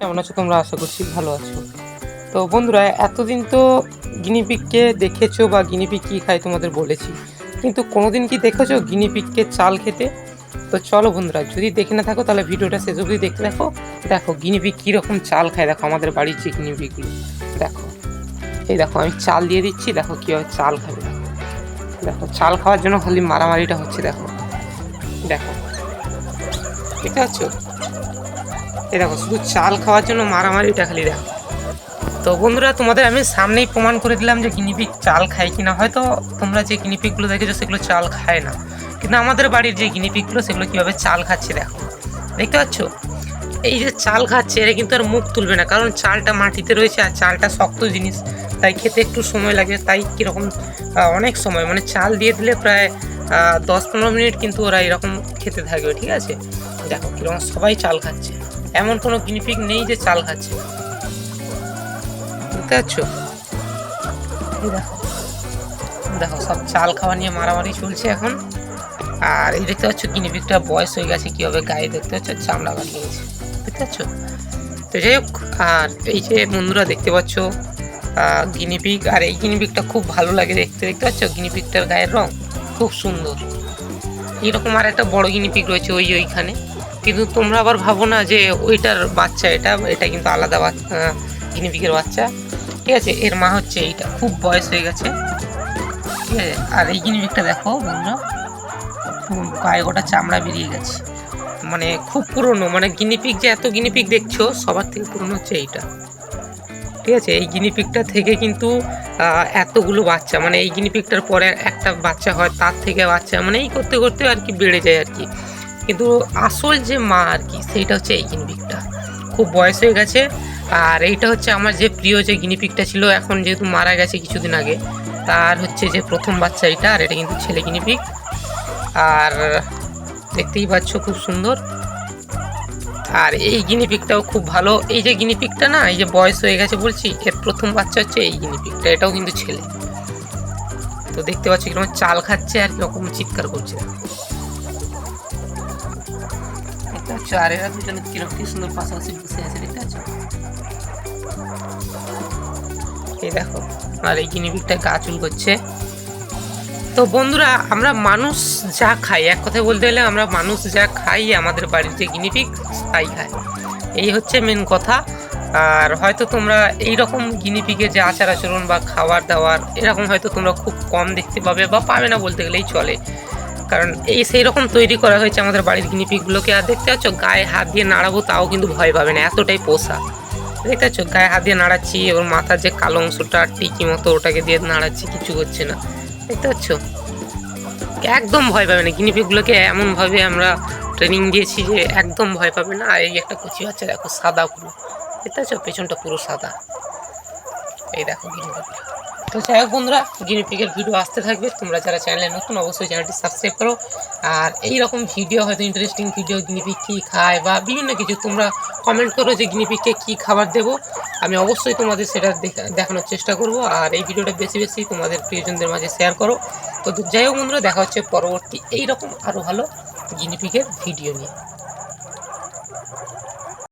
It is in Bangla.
কেমন আছো তোমরা? আশা করছি ভালো আছো। তো বন্ধুরা, এতদিন তো গিনিপিগকে দেখেছো বা গিনিপিগ কী খায় তোমাদের বলেছি, কিন্তু কোনোদিন কি দেখেছো গিনিপিগকে চাল খেতে? তো চলো বন্ধুরা, যদি দেখে না থাকো তাহলে ভিডিওটা শেষ অবধি দেখতে দেখো। দেখো গিনিপিগ কীরকম চাল খায়, দেখো আমাদের বাড়ির যে গিনিপিগগুলো। দেখো, এই দেখো আমি চাল দিয়ে দিচ্ছি, দেখো কীভাবে চাল খাবে। দেখো দেখো চাল খাওয়ার জন্য খালি মারামারিটা হচ্ছে। দেখো দেখো, দেখতে পাচ্ছ? এই দেখো শুধু চাল খাওয়ার জন্য মারামারিটা খালি দেখো। তো বন্ধুরা, তোমাদের আমি সামনেই প্রমাণ করে দিলাম যে গিনিপিগ চাল খায় কিনা। হয়তো তোমরা যে গিনিপিগগুলো দেখেছো সেগুলো চাল খায় না, কিন্তু আমাদের বাড়ির যে গিনিপিগগুলো সেগুলো কীভাবে চাল খাচ্ছে দেখো। দেখতে পাচ্ছ? এই যে চাল খাচ্ছে, এরা কিন্তু আর মুখ তুলবে না, কারণ চালটা মাটিতে রয়েছে আর চালটা শক্ত জিনিস, তাই খেতে একটু সময় লাগে। তাই কীরকম অনেক সময়, মানে চাল দিয়ে দিলে প্রায় 10-15 মিনিট কিন্তু ওরা এরকম খেতে থাকবে। ঠিক আছে, দেখো কীরকম সবাই চাল খাচ্ছে, এমন কোনো গিনিপিগ নেই যে চাল খাচ্ছে। বুঝতে পারছো? দেখো দেখো সব চাল খাওয়া নিয়ে মারামারি চলছে এখন। আর এই দেখতে পাচ্ছ গিনিপিগটা বয়স হয়ে গেছে কীভাবে গায়ে, দেখতে পাচ্ছ চামড়া বাড়িয়ে গেছে, দেখতে পাচ্ছ? তো যাই হোক, আর এই যে বন্ধুরা দেখতে পাচ্ছ গিনিপিগ, আর এই গিনিপিগটা খুব ভালো লাগে দেখতে। দেখতে পাচ্ছ গিনিপিগটার গায়ের রং খুব সুন্দর। এরকম আর একটা বড় গিনিপিগ রয়েছে ওইখানে, কিন্তু তোমরা আবার ভাবো না যে ওইটার বাচ্চা এটা, এটা কিন্তু আলাদা গিনিপিগের বাচ্চা। ঠিক আছে, এর মা হচ্ছে এইটা, খুব বয়স হয়ে গেছে। ঠিক আছে, আর এই গিনিপিগটা দেখো বন্ধুরা, গায়ে গোটা চামড়া বেরিয়ে গেছে, মানে খুব পুরনো। মানে গিনিপিগ যে এত গিনিপিগ দেখছো, সবার থেকে পুরনো হচ্ছে এইটা। ঠিক আছে, এই গিনিপিগটা থেকে কিন্তু এতগুলো বাচ্চা, মানে এই গিনিপিগটার পরে একটা বাচ্চা হয়, তার থেকে বাচ্চা, মানে এই করতে করতে আর কি বেড়ে যায় আর কি। কিন্তু আসল যে মা আর কি, সেইটা হচ্ছে এই গিনিপিগটা, খুব বয়স হয়ে গেছে। আর এইটা হচ্ছে আমার যে প্রিয় যে গিনিপিগটা ছিল, এখন যেহেতু মারা গেছে কিছুদিন আগে, তার হচ্ছে যে প্রথম বাচ্চা এটা। আর এটা কিন্তু ছেলে গিনিপিগ, আর দেখতেই পাচ্ছ খুব সুন্দর। আর এই গিনিপিগটাও খুব ভালো। এই যে গিনিপিগটা না, এই যে বয়স হয়ে গেছে বলছি, এর প্রথম বাচ্চা হচ্ছে এই গিনিপিগটা, এটাও কিন্তু ছেলে। তো দেখতে পাচ্ছি কিরকম চাল খাচ্ছে আর কিরকম চিৎকার করছে, দেখতে পাচ্ছ? আর এরা দুজনে কিরকম কি সুন্দর পাশাপাশি বসে আছে, দেখতে পাচ্ছ? এই দেখো, আর এই গিনিপিগটা গা চুল করছে। তো বন্ধুরা, আমরা মানুষ যা খাই, এক কথায় বলতে গেলে আমরা মানুষ যা খাই, আমাদের বাড়ির যে গিনিপিগ তাই খায়, এই হচ্ছে মেন কথা। আর হয়তো তোমরা এইরকম গিনিপিগের যে আচার আচরণ বা খাবার দাবার, এরকম হয়তো তোমরা খুব কম দেখতে পাবে বা পাবে না বলতে গেলেই চলে, কারণ এই সেই রকম তৈরি করা হয়েছে আমাদের বাড়ির গিনিপিগগুলোকে। আর দেখতে পাচ্ছ গায়ে হাত দিয়ে নাড়াবো তাও কিন্তু ভয় পাবে না, এতটাই পোষা। দেখতে পাচ্ছ গায়ে হাত দিয়ে নাড়াচ্ছি, এবং মাথার যে কালো অংশটা টিকি মতো, ওটাকে দিয়ে নাড়াচ্ছি, কিছু হচ্ছে না। দেখতে পাচ্ছ? একদম ভয় পাবে না গিনিপিগগুলোকে, এমনভাবে আমরা ট্রেনিং দিয়েছি যে একদম ভয় পাবে না। আর এই একটা কচি বাচ্চা দেখো, সাদা পুরো, দেখতে পাচ্ছ পেছনটা পুরো সাদা, এই দেখো গিনিপিগ। তো যাই হোক বন্ধুরা, গিনিপিগের ভিডিও আসতে থাকবে, তোমরা যারা চ্যানেলে নতুন অবশ্যই চ্যানেলটি সাবস্ক্রাইব করো। আর এইরকম ভিডিও, হয়তো ইন্টারেস্টিং ভিডিও, গিনিপিগ কী খায় বা বিভিন্ন কিছু, তোমরা কমেন্ট করো যে গিনিপিগকে কী খাবার দেবো, আমি অবশ্যই তোমাদের সেটা দেখানোর চেষ্টা করব। আর এই ভিডিওটা বেশি বেশি তোমাদের প্রিয়জনদের মাঝে শেয়ার করো। তো যাই হোক বন্ধুরা, দেখা হচ্ছে পরবর্তী এইরকম আরও ভালো গিনিপিগের ভিডিও নিয়ে।